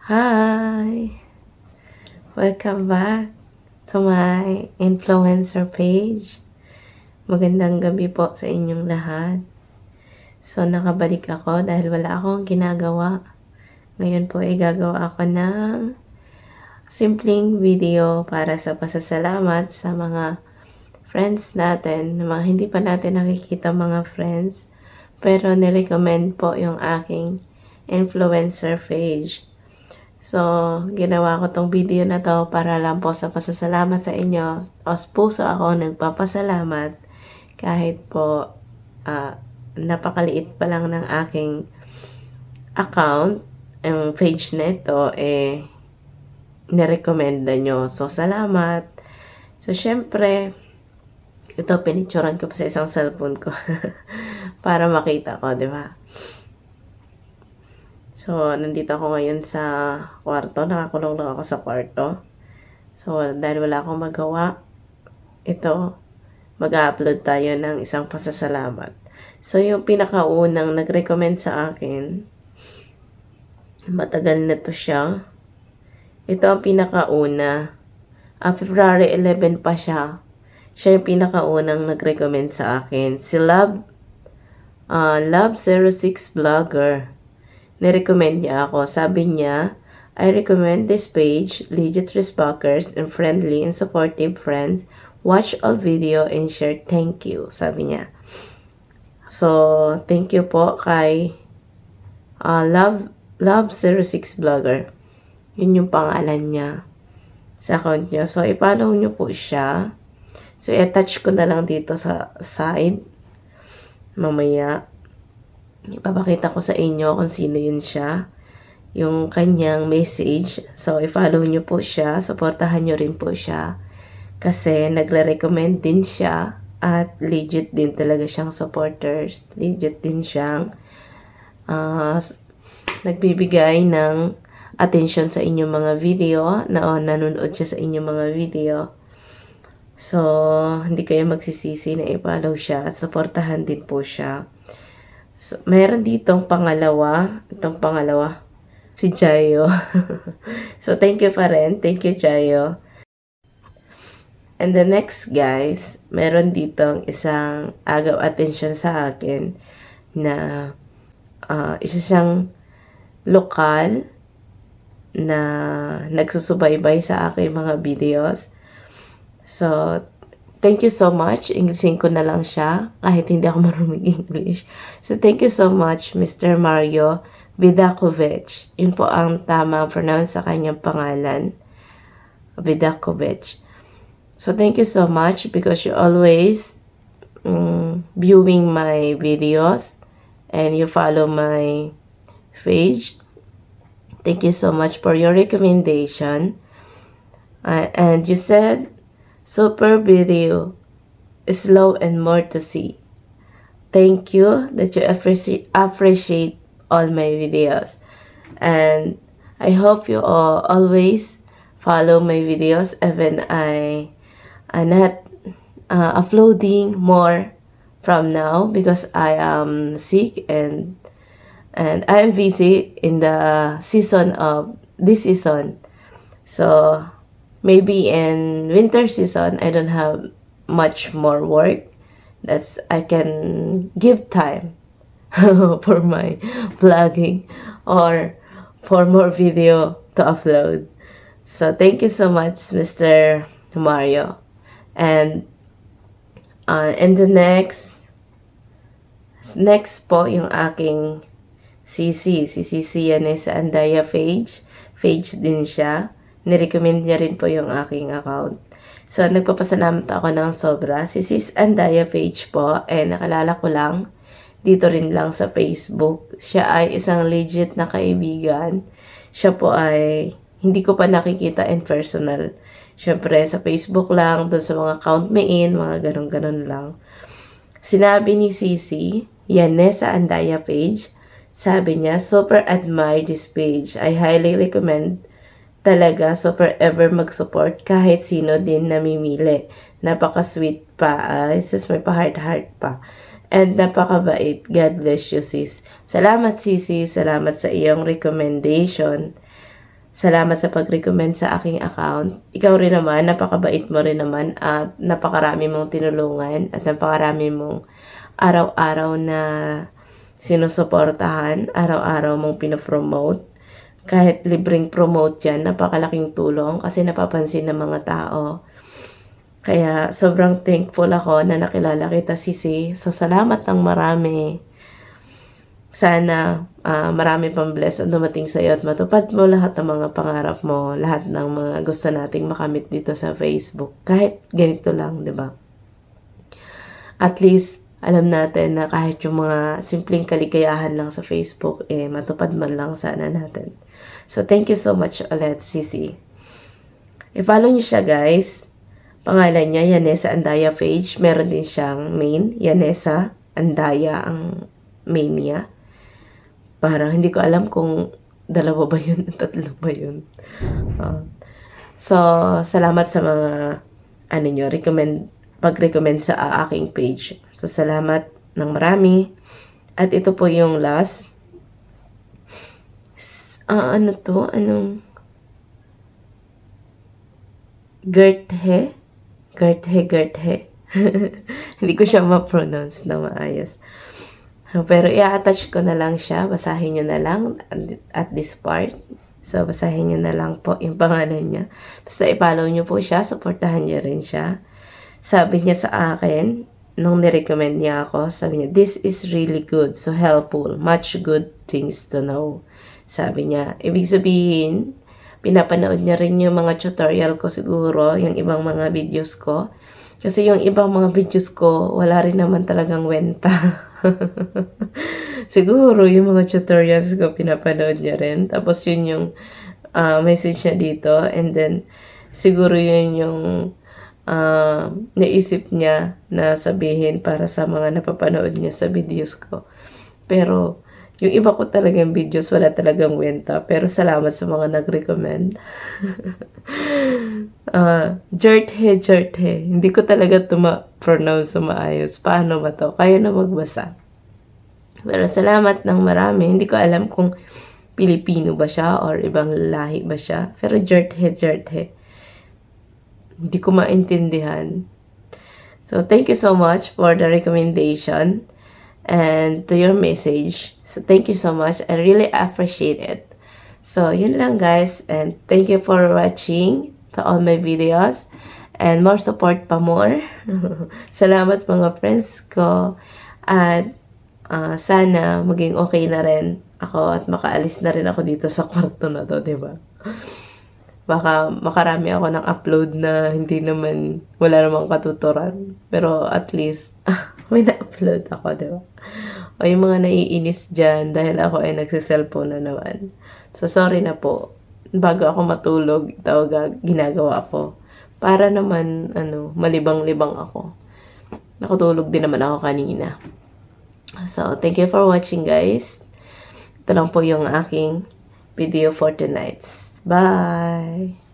Hi! Welcome back to my influencer page. Magandang gabi po sa inyong lahat. So, nakabalik ako dahil wala akong ginagawa. Ngayon po ay gagawa ako ng simpleng video para sa pasasalamat sa mga friends natin, mga hindi pa natin nakikita mga friends. Pero nirecommend po yung aking influencer page. So, ginawa ko tong video na to para lang po sa pasasalamat sa inyo. Puso ako nagpapasalamat kahit po napakaliit pa lang ng aking account, ang page na ito, nirekomenda nyo. So, salamat. So, syempre, ito pinicturan ko pa sa isang cellphone ko para makita ko, di ba? So, nandito ako ngayon sa kwarto. Nakakulong lang ako sa kwarto. So, dahil wala akong magawa, ito, mag-upload tayo ng isang pasasalamat. So, yung pinakaunang nag-recommend sa akin, matagal na to siya. Ito ang pinakauna. February 11 pa siya. Siya yung pinakaunang nag-recommend sa akin. Si Love06 Vlogger. Nirecommend niya ako. Sabi niya, I recommend this page, legit respecters and friendly and supportive friends. Watch all video and share. Thank you. Sabi niya. So, thank you po kay Love06 Vlogger. Yun yung pangalan niya sa account niya. So, i-follow niyo po siya. So, i-attach ko na lang dito sa side. Mamaya, ipapakita ko sa inyo kung sino yun siya. Yung kanyang message. So, i-follow nyo po siya. Supportahan nyo rin po siya. Kasi, nagre-recommend din siya. At legit din talaga siyang supporters. Legit din siyang nagbibigay ng attention sa inyong mga video. Nanonood siya sa inyong mga video. So, hindi kayo magsisisi na i-follow siya. At supportahan din po siya. So, meron ditong pangalawa. Itong pangalawa, si Jayo. So, thank you pa rin. Thank you, Jayo. And the next, guys, meron ditong isang agaw attention sa akin na isa siyang lokal na nagsusubaybay sa aking mga videos. So, thank you so much. Englishin ko na lang siya kahit hindi ako marunong English. So, thank you so much, Mr. Mario Vidakovich. Yun po ang tamang pronounce sa kanyang pangalan. Vidakovich. So, thank you so much because you always viewing my videos and you follow my page. Thank you so much for your recommendation. And you said, super video, slow and more to see. Thank you that you appreciate all my videos. And I hope you all always follow my videos even I'm not uploading more from now because I am sick and I am busy in the season of this season. So, maybe in winter season, I don't have much more work. I can give time for my vlogging or for more video to upload. So, thank you so much, Mr. Mario. And the next po yung aking si CC yan sa Andaya page. Page din siya. Nirecommend niya rin po yung aking account. So, nagpapasalamat ako ng sobra. Si Sis Andaya page po, nakalala ko lang, dito rin lang sa Facebook. Siya ay isang legit na kaibigan. Siya po ay, hindi ko pa nakikita in personal. Siyempre, sa Facebook lang, doon sa mga account main, mga ganun-ganun lang. Sinabi ni Sisi, yan sa Andaya page, sabi niya, super admire this page. I highly recommend talaga super ever mag-support kahit sino din namimili. Napaka-sweet pa. Sis, may pa-heart-heart pa. And napakabait. God bless you, sis. Salamat, Sisi. Salamat sa iyong recommendation. Salamat sa pag-recommend sa aking account. Ikaw rin naman, napakabait mo rin naman at napakarami mong tinulungan at napakarami mong araw-araw na sinusuportahan, araw-araw mong pinopromote. Kahit libreng promote yan, napakalaking tulong kasi napapansin ng mga tao. Kaya sobrang thankful ako na nakilala kita, Sisi. So salamat ng marami. Sana marami pang bless ang dumating sa iyo at matupad mo lahat ng mga pangarap mo, lahat ng mga gusto nating makamit dito sa Facebook. Kahit ganito lang, 'di ba? At least alam natin na kahit yung mga simpleng kaligayahan lang sa Facebook, matupad man lang sana natin. So, thank you so much ulit, Sisi. I-follow niyo siya, guys. Pangalan niya, Yanesa Andaya page. Meron din siyang main, Yanesa Andaya ang main niya. Parang hindi ko alam kung dalawa ba yun, tatlo ba yun. So, salamat sa mga nyo, pag-recommend sa aking page. So, salamat ng marami. At ito po yung last. Ano to? Anong? Gerthe. Hindi ko siya ma-pronounce na maayos. Pero i-attach ko na lang siya. Basahin nyo na lang at this part. So, basahin nyo na lang po yung pangalan niya. Basta i-follow nyo po siya. Supportahan nyo rin siya. Sabi niya sa akin, nung nirecommend niya ako, sabi niya, this is really good, so helpful, much good things to know. Sabi niya, ibig sabihin, pinapanood niya rin yung mga tutorial ko siguro, yung ibang mga videos ko. Kasi yung ibang mga videos ko, wala rin naman talagang wenta. Siguro yung mga tutorials ko, pinapanood niya rin. Tapos yun yung message niya dito. And then, siguro yun yung naisip niya na sabihin para sa mga napapanood niya sa videos ko. Pero, yung iba ko talagang videos, wala talagang wenta. Pero salamat sa mga nag-recommend. Jerthe. Hindi ko talaga pronounce maayos. Paano ba to? Kaya na magbasa. Pero salamat ng marami. Hindi ko alam kung Pilipino ba siya or ibang lahi ba siya. Pero Jerthe. Hindi ko maintindihan. So, thank you so much for the recommendation and to your message. So, thank you so much. I really appreciate it. So, yun lang, guys. And thank you for watching to all my videos. And more support pa more. Salamat mga friends ko. At sana maging okay na rin ako at makaalis na rin ako dito sa kwarto na to, diba? Baka makarami ako ng upload na hindi naman, wala namang katuturan. Pero at least, may na-upload ako, diba? O yung mga naiinis dyan dahil ako ay nagsiselfone na naman. So, sorry na po. Bago ako matulog, ginagawa ko. Para naman, malibang-libang ako. Nakatulog din naman ako kanina. So, thank you for watching, guys. Ito lang po yung aking video for tonight. Bye!